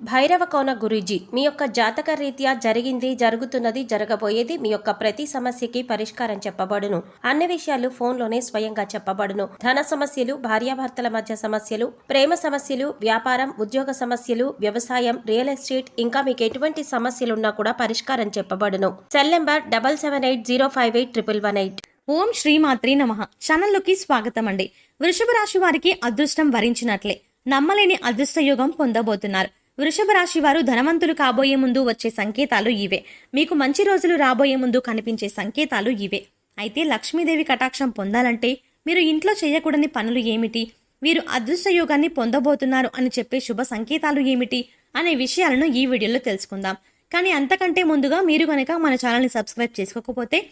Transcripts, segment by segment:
భైరవ కోన గురూజీ, మీ యొక్క జాతక రీత్యా జరిగింది, జరుగుతున్నది, జరగబోయేది, మీ యొక్క ప్రతి సమస్యకి పరిష్కారం చెప్పబడును. అన్ని విషయాలు ఫోన్లోనే స్వయంగా చెప్పబడును. ధన సమస్యలు, భార్యాభర్తల మధ్య సమస్యలు, ప్రేమ సమస్యలు, వ్యాపారం, ఉద్యోగ సమస్యలు, వ్యవసాయం, రియల్ ఎస్టేట్, ఇంకా మీకు ఎటువంటి సమస్యలున్నా కూడా పరిష్కారం చెప్పబడును. Cell number 7780581118. ఓం శ్రీమాత్రి నమః. ఛానల్లోకి స్వాగతం అండి. వృషభ రాశి వారికి అదృష్టం వరించినట్లే నమ్మలేని అదృష్ట యోగం పొందబోతున్నారు. వృషభ రాశి వారు ధనవంతులు కాబోయే ముందు వచ్చే సంకేతాలు ఇవే. మీకు మంచి రోజులు రాబోయే ముందు కనిపించే సంకేతాలు ఇవే. అయితే లక్ష్మీదేవి కటాక్షం పొందాలంటే మీరు ఇంట్లో చేయకూడని పనులు ఏమిటి, వీరు అదృష్ట యోగాన్ని పొందబోతున్నారు అని చెప్పే శుభ సంకేతాలు ఏమిటి అనే విషయాలను ఈ వీడియోలో తెలుసుకుందాం. కానీ అంతకంటే ముందుగా మీరు కనుక మన ఛానల్ని సబ్స్క్రైబ్ చేసుకోకపోతే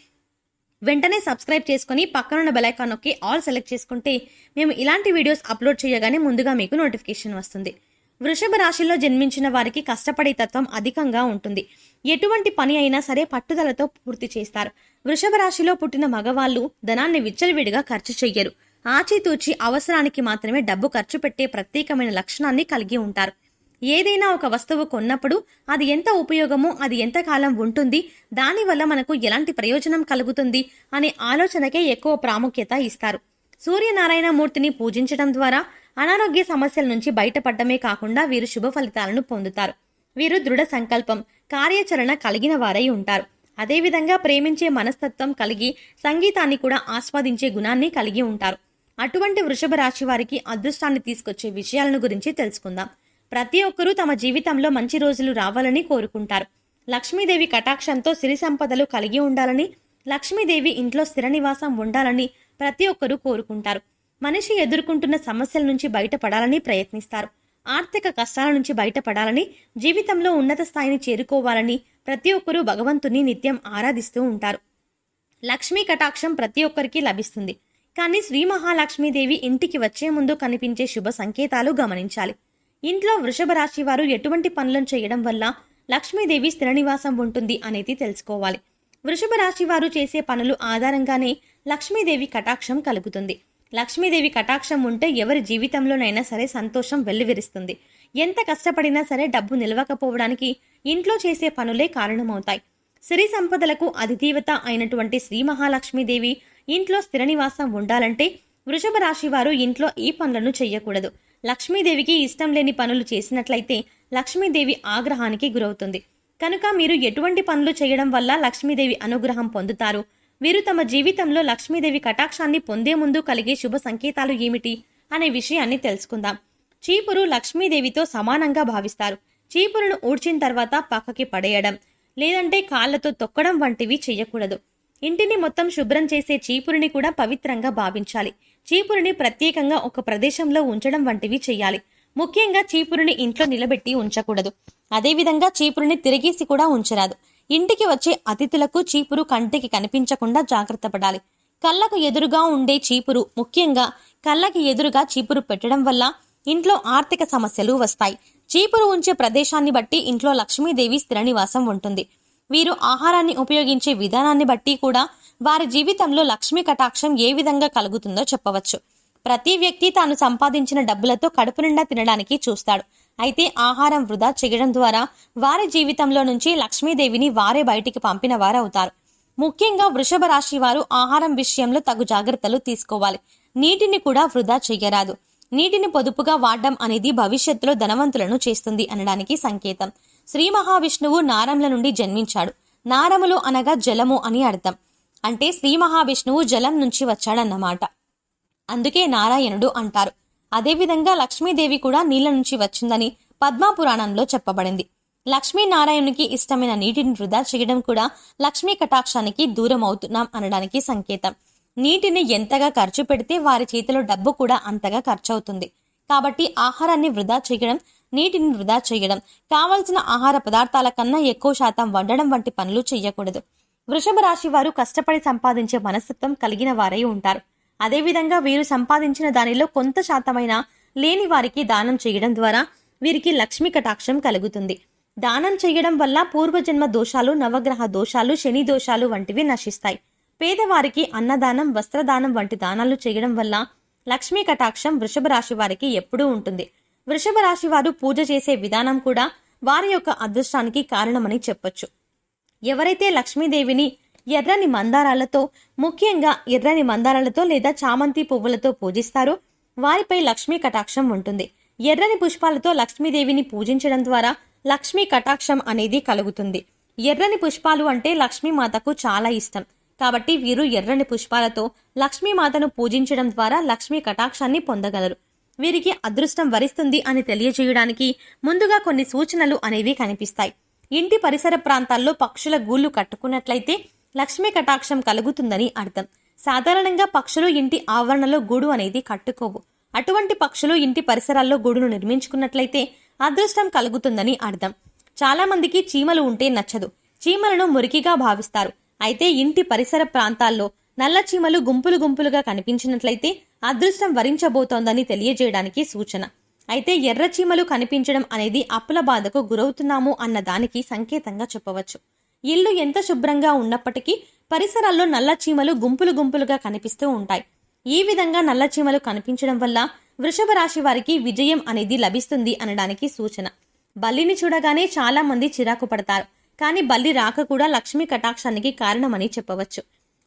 వెంటనే సబ్స్క్రైబ్ చేసుకుని పక్కనున్న బెల్ ఐకాన్ నొక్కి ఆల్ సెలెక్ట్ చేసుకుంటే మేము ఇలాంటి వీడియోస్ అప్లోడ్ చేయగానే ముందుగా మీకు నోటిఫికేషన్ వస్తుంది. వృషభ రాశిలో జన్మించిన వారికి కష్టపడే తత్వం అధికంగా ఉంటుంది. ఎటువంటి పని అయినా సరే పట్టుదలతో పూర్తి చేస్తారు. వృషభ రాశిలో పుట్టిన మగవాళ్లు ధనాన్ని విచ్చలవిడిగా ఖర్చు చెయ్యరు. ఆచితూచి అవసరానికి మాత్రమే డబ్బు ఖర్చు పెట్టే ప్రత్యేకమైన లక్షణాన్ని కలిగి ఉంటారు. ఏదైనా ఒక వస్తువు కొన్నప్పుడు అది ఎంత ఉపయోగమో, అది ఎంత కాలం ఉంటుంది, దానివల్ల మనకు ఎలాంటి ప్రయోజనం కలుగుతుంది అనే ఆలోచనకే ఎక్కువ ప్రాముఖ్యత ఇస్తారు. సూర్యనారాయణ మూర్తిని పూజించడం ద్వారా అనారోగ్య సమస్యల నుంచి బయటపడమే కాకుండా వీరు శుభ ఫలితాలను పొందుతారు. వీరు దృఢ సంకల్పం, కార్యాచరణ కలిగిన వారై ఉంటారు. అదేవిధంగా ప్రేమించే మనస్తత్వం కలిగి సంగీతాన్ని కూడా ఆస్వాదించే గుణాన్ని కలిగి ఉంటారు. అటువంటి వృషభ రాశి వారికి అదృష్టాన్ని తీసుకొచ్చే విషయాలను గురించి తెలుసుకుందాం. ప్రతి ఒక్కరూ తమ జీవితంలో మంచి రోజులు రావాలని కోరుకుంటారు. లక్ష్మీదేవి కటాక్షంతో సిరి సంపదలు కలిగి ఉండాలని, లక్ష్మీదేవి ఇంట్లో స్థిర నివాసం ఉండాలని ప్రతి ఒక్కరూ కోరుకుంటారు. మనిషి ఎదుర్కొంటున్న సమస్యల నుంచి బయటపడాలని ప్రయత్నిస్తారు. ఆర్థిక కష్టాల నుంచి బయటపడాలని, జీవితంలో ఉన్నత స్థాయిని చేరుకోవాలని ప్రతి ఒక్కరూ భగవంతుని నిత్యం ఆరాధిస్తూ ఉంటారు. లక్ష్మీ కటాక్షం ప్రతి ఒక్కరికి లభిస్తుంది. కానీ శ్రీ మహాలక్ష్మీదేవి ఇంటికి వచ్చే ముందు కనిపించే శుభ సంకేతాలు గమనించాలి. ఇంట్లో వృషభ రాశి వారు ఎటువంటి పనులను చేయడం వల్ల లక్ష్మీదేవి స్థిర నివాసం ఉంటుంది అనేది తెలుసుకోవాలి. వృషభ రాశి వారు చేసే పనులు ఆధారంగానే లక్ష్మీదేవి కటాక్షం కలుగుతుంది. లక్ష్మీదేవి కటాక్షం ఉంటే ఎవరి జీవితంలోనైనా సరే సంతోషం వెల్లివిరుస్తుంది. ఎంత కష్టపడినా సరే డబ్బు నిలవకపోవడానికి ఇంట్లో చేసే పనులే కారణమవుతాయి. సిరి సంపదలకు అధిదేవత అయినటువంటి శ్రీ మహాలక్ష్మీదేవి ఇంట్లో స్థిర నివాసం ఉండాలంటే వృషభ రాశి వారు ఇంట్లో ఈ పనులను చెయ్యకూడదు. లక్ష్మీదేవికి ఇష్టం లేని పనులు చేసినట్లయితే లక్ష్మీదేవి ఆగ్రహానికి గురవుతుంది. కనుక మీరు ఎటువంటి పనులు చేయడం వల్ల లక్ష్మీదేవి అనుగ్రహం పొందుతారు, వీరు తమ జీవితంలో లక్ష్మీదేవి కటాక్షాన్ని పొందే ముందు కలిగే శుభ సంకేతాలు ఏమిటి అనే విషయాన్ని తెలుసుకుందాం. చీపురు లక్ష్మీదేవితో సమానంగా భావిస్తారు. చీపురును ఊడ్చిన తర్వాత పక్కకి పడేయడం, లేదంటే కాళ్లతో తొక్కడం వంటివి చెయ్యకూడదు. ఇంటిని మొత్తం శుభ్రం చేసే చీపురుని కూడా పవిత్రంగా భావించాలి. చీపురుని ప్రత్యేకంగా ఒక ప్రదేశంలో ఉంచడం వంటివి చెయ్యాలి. ముఖ్యంగా చీపురుని ఇంట్లో నిలబెట్టి ఉంచకూడదు. అదేవిధంగా చీపురుని తిరిగేసి కూడా ఉంచరాదు. ఇంటికి వచ్చే అతిథులకు చీపురు కంటికి కనిపించకుండా జాగ్రత్త పడాలి. కళ్ళకు ఎదురుగా ఉండే చీపురు, ముఖ్యంగా కళ్ళకి ఎదురుగా చీపురు పెట్టడం వల్ల ఇంట్లో ఆర్థిక సమస్యలు వస్తాయి. చీపురు ఉంచే ప్రదేశాన్ని బట్టి ఇంట్లో లక్ష్మీదేవి స్థిర నివాసం ఉంటుంది. వీరు ఆహారాన్ని ఉపయోగించే విధానాన్ని బట్టి కూడా వారి జీవితంలో లక్ష్మీ కటాక్షం ఏ విధంగా కలుగుతుందో చెప్పవచ్చు. ప్రతి వ్యక్తి తాను సంపాదించిన డబ్బులతో కడుపు నిండా తినడానికి చూస్తాడు. అయితే ఆహారం వృధా చేయడం ద్వారా వారి జీవితంలో నుంచి లక్ష్మీదేవిని వారే బయటికి పంపిన వారవుతారు. ముఖ్యంగా వృషభ రాశి వారు ఆహారం విషయంలో తగు జాగ్రత్తలు తీసుకోవాలి. నీటిని కూడా వృధా చెయ్యరాదు. నీటిని పొదుపుగా వాడడం అనేది భవిష్యత్తులో ధనవంతులను చేస్తుంది అనడానికి సంకేతం. శ్రీ మహావిష్ణువు నారముల నుండి జన్మించాడు. నారములు అనగా జలము అని అర్థం. అంటే శ్రీ మహావిష్ణువు జలం నుంచి వచ్చాడన్నమాట. అందుకే నారాయణుడు అంటారు. అదేవిధంగా లక్ష్మీదేవి కూడా నీళ్ల నుంచి వచ్చిందని పద్మపురాణంలో చెప్పబడింది. లక్ష్మీనారాయణునికి ఇష్టమైన నీటిని వృధా చేయడం కూడా లక్ష్మీ కటాక్షానికి దూరం అవుతున్నాం అనడానికి సంకేతం. నీటిని ఎంతగా ఖర్చు పెడితే వారి చేతిలో డబ్బు కూడా అంతగా ఖర్చవుతుంది. కాబట్టి ఆహారాన్ని వృధా చేయడం, నీటిని వృధా చేయడం, కావలసిన ఆహార పదార్థాల కన్నా ఎక్కువ శాతం వండడం వంటి పనులు చేయకూడదు. వృషభ రాశి వారు కష్టపడి సంపాదించే మనస్తత్వం కలిగిన వారై ఉంటారు. అదేవిధంగా వీరు సంపాదించిన దానిలో కొంత శాతమైనా లేని వారికి దానం చేయడం ద్వారా వీరికి లక్ష్మీ కటాక్షం కలుగుతుంది. దానం చేయడం వల్ల పూర్వజన్మ దోషాలు, నవగ్రహ దోషాలు, శని దోషాలు వంటివి నశిస్తాయి. పేదవారికి అన్నదానం, వస్త్రదానం వంటి దానాలు చేయడం వల్ల లక్ష్మీ కటాక్షం వృషభ రాశి వారికి ఎప్పుడూ ఉంటుంది. వృషభ రాశి వారు పూజ చేసే విధానం కూడా వారి యొక్క అదృష్టానికి కారణమని చెప్పొచ్చు. ఎవరైతే లక్ష్మీదేవిని ఎర్రని మందారాలతో, ముఖ్యంగా ఎర్రని మందారాలతో లేదా చామంతి పువ్వులతో పూజిస్తారో వారిపై లక్ష్మీ కటాక్షం ఉంటుంది. ఎర్రని పుష్పాలతో లక్ష్మీదేవిని పూజించడం ద్వారా లక్ష్మీ కటాక్షం అనేది కలుగుతుంది. ఎర్రని పుష్పాలు అంటే లక్ష్మీమాతకు చాలా ఇష్టం కాబట్టి వీరు ఎర్రని పుష్పాలతో లక్ష్మీమాతను పూజించడం ద్వారా లక్ష్మీ కటాక్షాన్ని పొందగలరు. వీరికి అదృష్టం వరిస్తుంది అని తెలియజేయడానికి ముందుగా కొన్ని సూచనలు అనేవి కనిపిస్తాయి. ఇంటి పరిసర ప్రాంతాల్లో పక్షుల గూళ్లు కట్టుకున్నట్లయితే లక్ష్మీ కటాక్షం కలుగుతుందని అర్థం. సాధారణంగా పక్షులు ఇంటి ఆవరణలో గూడు అనేది కట్టుకోవు. అటువంటి పక్షులు ఇంటి పరిసరాల్లో గూడును నిర్మించుకున్నట్లయితే అదృష్టం కలుగుతుందని అర్థం. చాలా మందికి చీమలు ఉంటే నచ్చదు. చీమలను మురికిగా భావిస్తారు. అయితే ఇంటి పరిసర ప్రాంతాల్లో నల్ల చీమలు గుంపులు గుంపులుగా కనిపించినట్లయితే అదృష్టం వరించబోతోందని తెలియజేయడానికి సూచన. అయితే ఎర్ర చీమలు కనిపించడం అనేది అప్పుల బాధకు గురవుతున్నాము అన్న దానికి సంకేతంగా చెప్పవచ్చు. ఇల్లు ఎంత శుభ్రంగా ఉన్నప్పటికీ పరిసరాల్లో నల్ల చీమలు గుంపులు గుంపులుగా కనిపిస్తూ ఉంటాయి. ఈ విధంగా నల్ల చీమలు కనిపించడం వల్ల వృషభ రాశి వారికి విజయం అనేది లభిస్తుంది అనడానికి సూచన. బల్లిని చూడగానే చాలా మంది చిరాకు పడతారు. కానీ బల్లి రాక కూడా లక్ష్మీ కటాక్షానికి కారణమని చెప్పవచ్చు.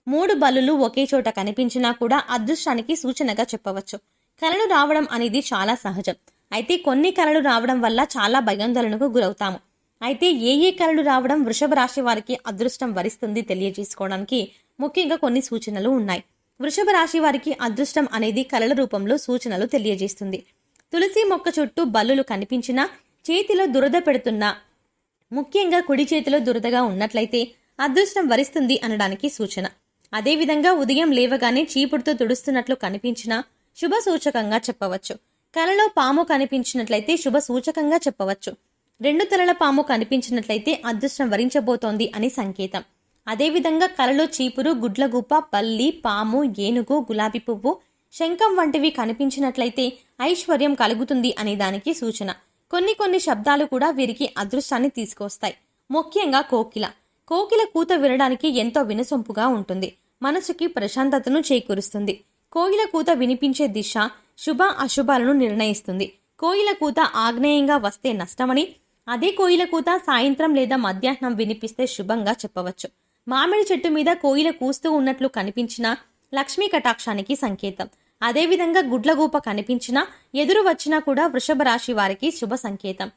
3 బల్లులు ఒకే చోట కనిపించినా కూడా అదృష్టానికి సూచనగా చెప్పవచ్చు. కలలు రావడం అనేది చాలా సహజం. అయితే కొన్ని కలలు రావడం వల్ల చాలా భయాందోళనకు గురవుతాము. అయితే ఏ కలలు రావడం వృషభ రాశి వారికి అదృష్టం వరిస్తుంది తెలియజేసుకోవడానికి ముఖ్యంగా కొన్ని సూచనలు ఉన్నాయి. వృషభ రాశి వారికి అదృష్టం అనేది కలల రూపంలో సూచనలు తెలియజేస్తుంది. తులసి మొక్క చుట్టూ బల్లులు కనిపించినా, చేతిలో దురద పెడుతున్నా, ముఖ్యంగా కుడి చేతిలో దురదగా ఉన్నట్లయితే అదృష్టం వరిస్తుంది అనడానికి సూచన. అదేవిధంగా ఉదయం లేవగానే చీపుడుతో తుడుస్తున్నట్లు కనిపించినా శుభ సూచకంగా చెప్పవచ్చు. కలలో పాము కనిపించినట్లయితే శుభ సూచకంగా చెప్పవచ్చు. 2 తలల పాము కనిపించినట్లయితే అదృష్టం వరించబోతోంది అని సంకేతం. అదేవిధంగా కలలో చీపురు, గుడ్లగూప, పల్లి, పాము, ఏనుగు, గులాబీ పువ్వు, శంఖం వంటివి కనిపించినట్లయితే ఐశ్వర్యం కలుగుతుంది అనే దానికి సూచన. కొన్ని శబ్దాలు కూడా వీరికి అదృష్టాన్ని తీసుకొస్తాయి. ముఖ్యంగా కోకిల కూత వినడానికి ఎంతో వినసొంపుగా ఉంటుంది. మనసుకి ప్రశాంతతను చేకూరుస్తుంది. కోయిల కూత వినిపించే దిశ శుభ అశుభాలను నిర్ణయిస్తుంది. కోయిల కూత ఆగ్నేయంగా వస్తే నష్టమని, అదే కోయిల కూత సాయంత్రం లేదా మధ్యాహ్నం వినిపిస్తే శుభంగా చెప్పవచ్చు. మామిడి చెట్టు మీద కోయిల కూస్తూ ఉన్నట్లు కనిపించినా లక్ష్మీ కటాక్షానికి సంకేతం. అదేవిధంగా గుడ్లగూప కనిపించినా, ఎదురు వచ్చినా కూడా వృషభ రాశి వారికి శుభ సంకేతం.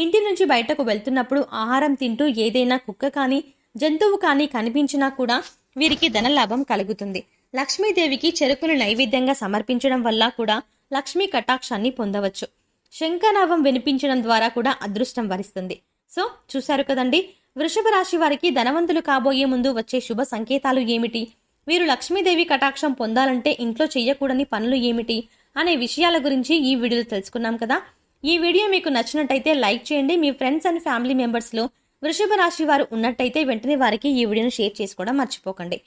ఇంటి నుంచి బయటకు వెళ్తున్నప్పుడు ఆహారం తింటూ ఏదైనా కుక్క కానీ జంతువు కానీ కనిపించినా కూడా వీరికి ధనలాభం కలుగుతుంది. లక్ష్మీదేవికి చెరుకును నైవేద్యంగా సమర్పించడం వల్ల కూడా లక్ష్మీ కటాక్షాన్ని పొందవచ్చు. శంఖనాదం వినిపించడం ద్వారా కూడా అదృష్టం వరిస్తుంది. సో చూశారు కదండి, వృషభ రాశి వారికి ధనవంతులు కాబోయే ముందు వచ్చే శుభ సంకేతాలు ఏమిటి, వీరు లక్ష్మీదేవి కటాక్షం పొందాలంటే ఇంట్లో చెయ్యకూడని పనులు ఏమిటి అనే విషయాల గురించి ఈ వీడియోలో తెలుసుకున్నాం కదా. ఈ వీడియో మీకు నచ్చినట్టయితే లైక్ చేయండి. మీ ఫ్రెండ్స్ అండ్ ఫ్యామిలీ మెంబర్స్లో వృషభ రాశి వారు ఉన్నట్టయితే వెంటనే వారికి ఈ వీడియోను షేర్ చేసుకోవడం మర్చిపోకండి.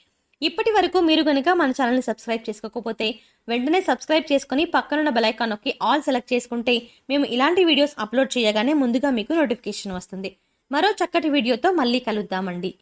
ఇప్పటి వరకు మీరు కనుక మన ఛానల్ని సబ్స్క్రైబ్ చేసుకోకపోతే వెంటనే సబ్స్క్రైబ్ చేసుకుని పక్కనున్న బెల్ ఐకాన్ నొక్కి ఆల్ సెలెక్ట్ చేసుకుంటే మేము ఇలాంటి వీడియోస్ అప్లోడ్ చేయగానే ముందుగా మీకు నోటిఫికేషన్ వస్తుంది. మరో చక్కటి వీడియోతో మళ్ళీ కలుద్దామండి.